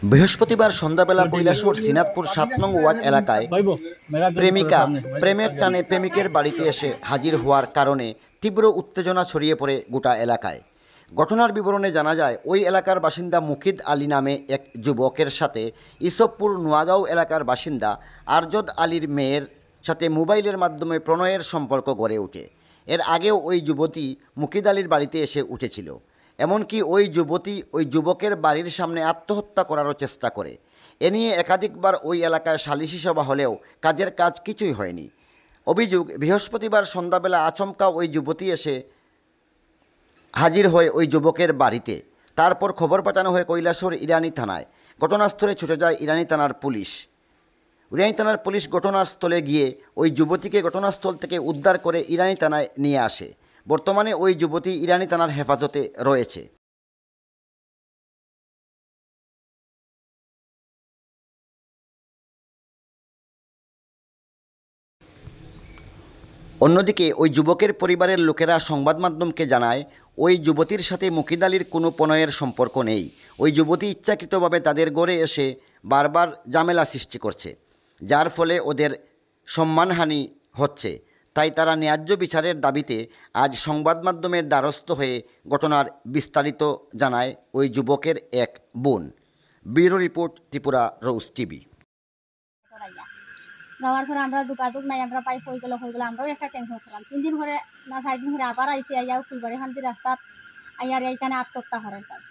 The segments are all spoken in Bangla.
বৃহস্পতিবার সন্ধ্যাবেলা কৈলাসহর সিনাতপুর ৭ নং ওয়ার্ড এলাকায় প্রেমিকা প্রেমের টানে প্রেমিকের বাড়িতে এসে হাজির হওয়ার কারণে তীব্র উত্তেজনা ছড়িয়ে পড়ে গোটা এলাকায়। ঘটনার বিবরণে জানা যায়, ওই এলাকার বাসিন্দা মুকিদ আলী নামে এক যুবকের সাথে ইসবপুর নোয়াগাঁও এলাকার বাসিন্দা আরজদ আলীর মেয়ের সাথে মোবাইলের মাধ্যমে প্রণয়ের সম্পর্ক গড়ে ওঠে। এর আগেও ওই যুবতী মুকিদ আলীর বাড়িতে এসে উঠেছিল। এমনকি ওই যুবতী ওই যুবকের বাড়ির সামনে আত্মহত্যা করারও চেষ্টা করে। এ নিয়ে একাধিকবার ওই এলাকায় সালিশি সভা হলেও কাজের কাজ কিছুই হয়নি। অভিযোগ, বৃহস্পতিবার সন্ধ্যাবেলা আচমকা ওই যুবতী এসে হাজির হয় ওই যুবকের বাড়িতে। তারপর খবর পাঠানো হয় কৈলাসহর ইরানি থানায়। ঘটনাস্থলে ছুটে যায় ইরানি থানার পুলিশ। ইরানি থানার পুলিশ ঘটনাস্থলে গিয়ে ওই যুবতীকে ঘটনাস্থল থেকে উদ্ধার করে ইরানি থানায় নিয়ে আসে। বর্তমানে ওই যুবতী ইরানি থানার হেফাজতে রয়েছে। অন্যদিকে ওই যুবকের পরিবারের লোকেরা সংবাদ মাধ্যমকে জানায়, ওই যুবতীর সাথে মুকিদ আলীর কোনো প্রণয়ের সম্পর্ক নেই। ওই যুবতী ইচ্ছাকৃতভাবে তাদের ঘরে এসে বারবার ঝামেলা সৃষ্টি করছে, যার ফলে ওদের সম্মানহানি হচ্ছে। তাই তারা ন্যায্য বিচারের দাবিতে আজ সংবাদ মাধ্যমের দ্বারস্থ হয়ে ঘটনার বিস্তারিত জানায় ওই যুবকের এক বোন। ব্যুরো রিপোর্ট, ত্রিপুরা রোজ টিভি। যাওয়ার পরে আমরা যোগাযোগ নাই, আমরা পাই হয়ে গেল আমরাও একটা টেনশন করলাম। 3 দিন ধরে না 4 দিন ধরে আবার আইসি আইয়াও ফুলবাড়ি শান্তি রাস্তাত আইয়ার এইখানে আত্মহত্যা করার কাজ।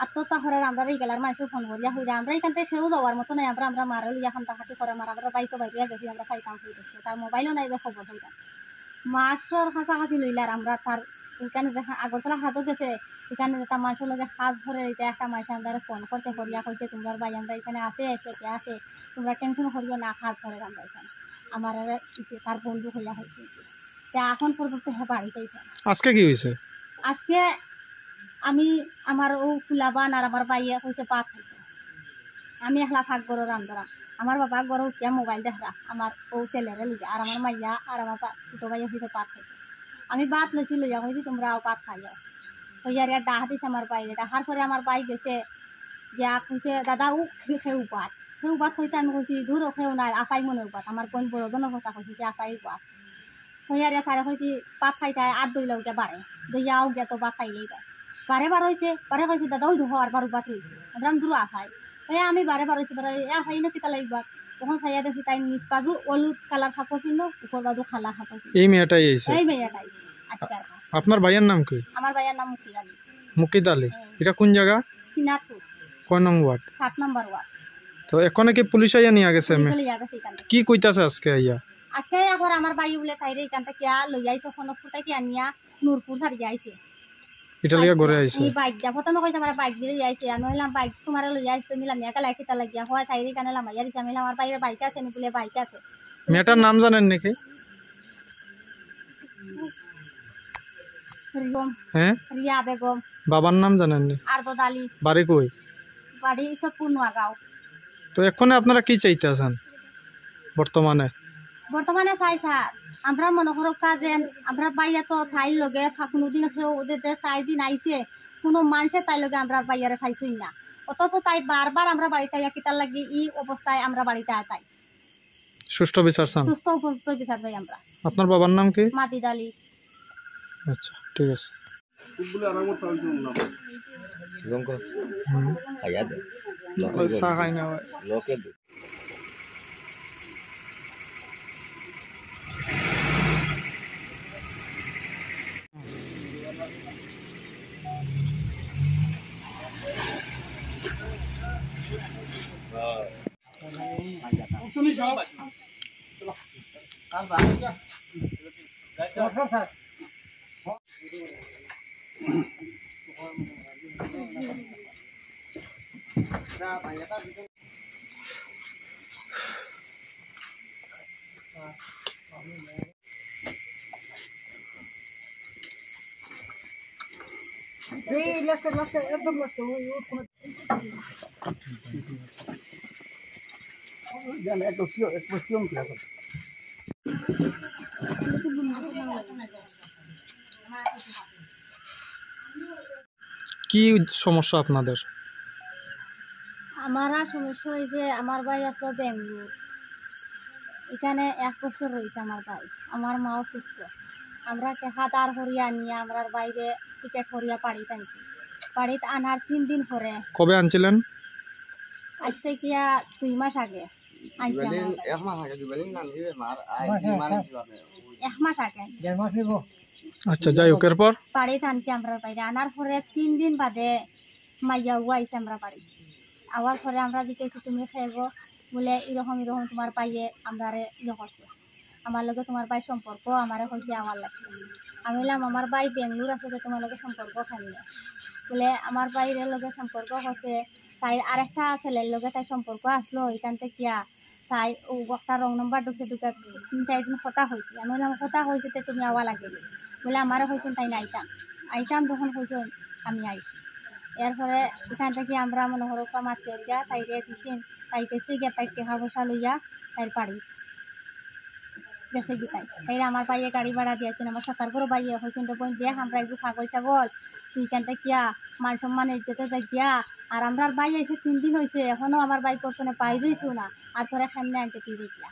আত্মহত্যা করার আমরা এই গেলার মানুষ ফোন করিয়া হইলে আমরা এখান থেকে সেও যাওয়ার মতো নাই। আমরা মারো লিয়া খান্তাখাতি করে আমরা বাইকে বাইরিয়া গেছি, আমরা খাইতাম হয়ে গেছি। তার মোবাইলও নাই যে খবর হইতাম মাসর কাছাকাছি লইলে আর আমরা তার এখানে আগরতলা হাতও গেছে, এখানে যেটা মানুষের লগে হাত ধরে এটা একটা মানুষ আমরা ফোন করতে করিয়া কইছে তোমরা ভাই আমরা এখানে আছে কে আছে, তোমরা টেনশন করিও না, হাত ধরে আমরা এখানে আমার তার বন্ধু হইয়া হয়েছে। এখন পর্যন্ত বাড়িতেই। আজকে কি হয়েছে? আজকে আমি আমার ও ফুলাবান আর আমার বাইয়া হয়েছে পাত হয়েছে। আমি একলা থাক গরো রান্ধরা, আমার বাবা গরো উঠিয়া মোবাইল দেখা আমার ও ছেলেরে লিখে, আর আমার মাইয়া আর আমার ছোটো ভাইয়া হয়েছে পাত হয়েছে। আমি বাত লেছি লইয়া কইছি তোমরাও পাত খাই যাও হইয়ার ইয়ার ডাহা দিছে আমার বাইরে। ডাহার পরে আমার বাই গেছে যা কইছে দাদা ও খেউ পাত সেও বাত হইতে। আমি কইছি দূর খেউ নাই আশাই মনে পাত, আমার কোন বড় জনের কথা কইছি যে আশাই পাত হইয়ার সারে কইছি পাত খাইতে আর দইলা উঠে বাড়ে দইয়াও গে তো বাত খাইলেই পায় বারে বার হয়েছে। বারে কইছি দাদা ওই হওয়ার বারো বাত হয়েছে আমরা দূর আশাই হইয়া আমি বারে বার হয়েছি বারে আশাই না কিতা লাগবার। তখন খাইয়া দেখি তাই নিচ বাজু হলুদ কালার কাপড় ছিল, উপর বাজু খালা কাপড় ছিল। এই মেয়েটাই এসে এই মেয়েটাই আজকে। আপনার ভাইয়ের নাম কি? আমার ভাইয়ের নাম মুকিদ আলী। মুকিদ আলী। এটা কোন জায়গা? সিনাতপুর। কোন নং ওয়ার্ড? 7 নম্বর ওয়ার্ড। তো এখন কি পুলিশ আইয়া নিয়ে গেছে? কি কইতাছে আজকে আইয়া? আজকে এখন আমার ভাই বলে তাইরে এখানটা কিয়া লই আইছে ফোন ফুটাই কি আনিয়া নূরপুর হারি আইছে। এটা লিয়া ঘরে আইছে। এই বাইক দা প্রথমে কইছে আমার বাইক দিয়ে আইছে, আমি হইলাম বাইক তোমারে লই আইছে মিলা মিয়া কালা কিতা লাগিয়া হয় তাইরে কানে লাম ইয়ারি জামিলা আমার বাইরে বাইক আছে নি বলে বাইক আছে। মেয়েটার নাম জানেন নাকি? রিয়ম। হ্যাঁ রিয়া বেগম। বাবার নাম জানেন নি? আরজদ আলী। বাড়ি কই? বাড়ি ইসবপুর নোয়াগাঁও। তো এখন আপনারা কি চাইতেছেন বর্তমানে? বর্তমানে চাই স্যার আমরা মনে করো কাজেন আমরা বাইয়া তো থাইর লগে কোনোদিন ওদের 4 দিন আইছে কোনো মানুষের তাই লগে আমরা বাইয়ারে খাইছই না, অথচ তাই বারবার আমরা বাড়িতে আইয়া কিতার লাগি এই অবস্থায় আমরা বাড়িতে আতাই। সুষ্ঠু বিচার চান? সুস্থ উপযুক্ত বিচার চাই আমরা। আপনার বাবার নাম কি? মাতিদ আলী। আচ্ছা ঠিক আছে। কি সমস্যা আপনাদের? আমার আর সমস্যা হয়েছে, আমার ভাই আসলো বেঙ্গলোর, এখানে 1 বছর রয়েছে আমার ভাই। আমার মাও সুস্থ, আমরা টেকা দাঁড় করিয়া নিয়ে আমরা বাইরে টিকেট করিয়া বাড়িতে আনছি। বাড়িতে আনার 3 দিন পরে, কবে আনছিলেন? আজ থেকে 2 মাস আগে আনছি। 1 মাস আগে আচ্ছা, যাই হোক, এরপর বাড়িতে আনছি আমরা বাইরে আনার পরে 3 দিন বাদে মাইয়া আইছে আমরা বাড়ি। আওয়ার পরে আমরা জিজ্ঞেসি তুমি খাইবো বলে এরকম এরকম তোমার পাইয়ে আমরা ইয়ে করছে, আমার লগে তোমার ভাই সম্পর্ক আমারে হয়েছে আমার লাগছে। আমি বললাম আমার ভাই বেঙ্গলোর আছে, যে তোমার লগে সম্পর্ক খাইলে বলে আমার ভাইয়ের লগে সম্পর্ক হচ্ছে। তাই আরেকটা ছেলের লগে তাই সম্পর্ক আসলো, এখান থেকে তাই ও একটা রং নম্বর ঢুকে 3-4 দিন কথা হয়েছে। আমি বললাম কথা হয়েছে তো তুমি আওয়া লাগে বলে আমারও হয়েছেন, তাই না আইতাম যখন হয়েছে আমি আইছি। এরপরে এখান থেকে আমরা মনে করো মাতিয়ে যা তাইরে দিচ্ছেন, তাই গেছে গিয়া তাই টেকা পয়সা লইয়া তাই বাড়ি গেছে কি তাই আমার বাইয়ে গাড়ি ভাড়া দিয়েছেন। আমার সরকার করে বাইয়ে হয়েছেন তো বোন দেখ আমরা একটু ছাগল ছাগল তুই কেন কিয়া মান সম্মান ইজ্জতে যাই গিয়া। আর আমরা বাই এসে 3 দিন হয়েছে, এখনো আমার বাই করছো না, পাই রয়েছো না। আর পরে সামনে আনতে তুই গিয়া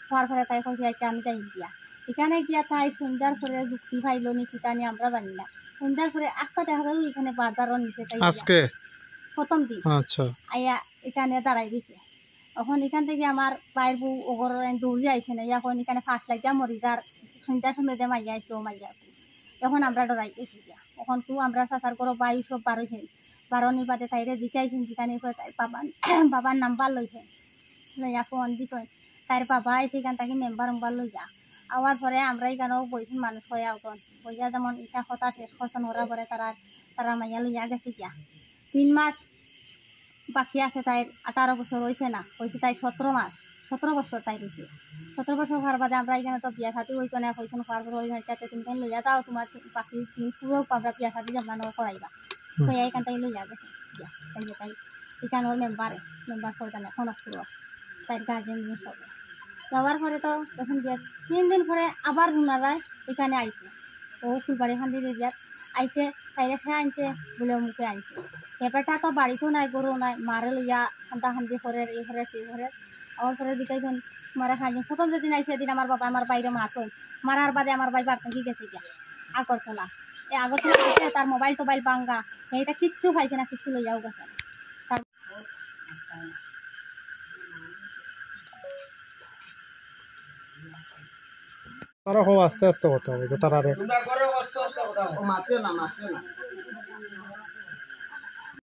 হওয়ার পরে তাই কইছে একটা আমি যাই গিয়া। এখানে গিয়া তাই সন্ধ্যার পরে যুক্তি ভাইলো নি কিটা নিয়ে আমরা জানি না। সন্ধ্যার পরে একটা দেখা গেল এখানে বাজারও নিচে তাই আজকে প্রথম দিন আচ্ছা আইয়া এখানে দাঁড়াই দিছে। এখন এখান থেকে আমার বাইর বউ ওগর দৌড়ি আইছে না, এখন এখানে ফার্স্ট লাগিয়া মরি যার সন্ধ্যার সময় যে মাইয়া আইসো মাইয়া। এখন আমরা ডরাই গেছি গিয়া, এখন তো আমরা চাচার করো বায়ু সব বারোছেন, বারোনির বাদে তাইরে জিকাইছেন, যেখানে বাবার নাম্বার লইছেন, লইয়া ফোন দিছেন। তার বাবা আইসে এখান থেকে মেম্বার লই যা। আওয়ার পরে আমরা এখানেও বইছেন মানুষ হয়ে আউতন বইয়া, যেমন ইটা কথা শেষ করছেন ওরা পরে তারা মাইয়া লইয়া গেছে গিয়া। 3 মাস বাকি আছে, তাই 18 বছর হয়েছে না, হয়েছে তাই 17 বছর তাই রয়েছে। 17 বছর হওয়ার বাদে আমরা এখানে তো বিয়া শাদী হইতো না, হয়েছেন হওয়ার পর ওই যাতে তুমি তাই লইয়া যাও, তোমার বাকি দিন পুরো আমরা বিয়া শাদী জানানো করাইবা। তো এইখান থেকে লইয়া গেছে তাই এখানে ওর মেম্বার করতেন এখন পুরো তাই গার্জেন নিয়ে সবে যাওয়ার পরে তো যখন বিয়া 3 দিন পরে আবার ওনারাই এখানে আইছে। ও ফুলবাড়ি খান দিয়ে বিয়ার আইছে, তাইরে খেয়ে আনছে বলে মুখে আনছে। এবারটা তো বাড়িতেও নাই, গরু নাই, মারে লইয়া খান্দা খান্দি করে এই ঘরে সেই ঘরে। আমার ঘরে দিকাইছেন মারা খাইছেন। প্রথম যেদিন আইসে সেদিন আমার বাবা আমার বাইরে মারছেন, মারার বাদে আমার বাই বাড়তে কি গেছে গিয়া আগরতলা। এই আগরতলা গেছে, তার মোবাইল টোবাইল ভাঙ্গা, এইটা কিচ্ছু পাইছে না, কিচ্ছু লইয়াও গেছে। তারা আস্তে আস্তে কথা হবে, তারা তোমরা করো, আস্তে আস্তে কথা বলো। মাতে না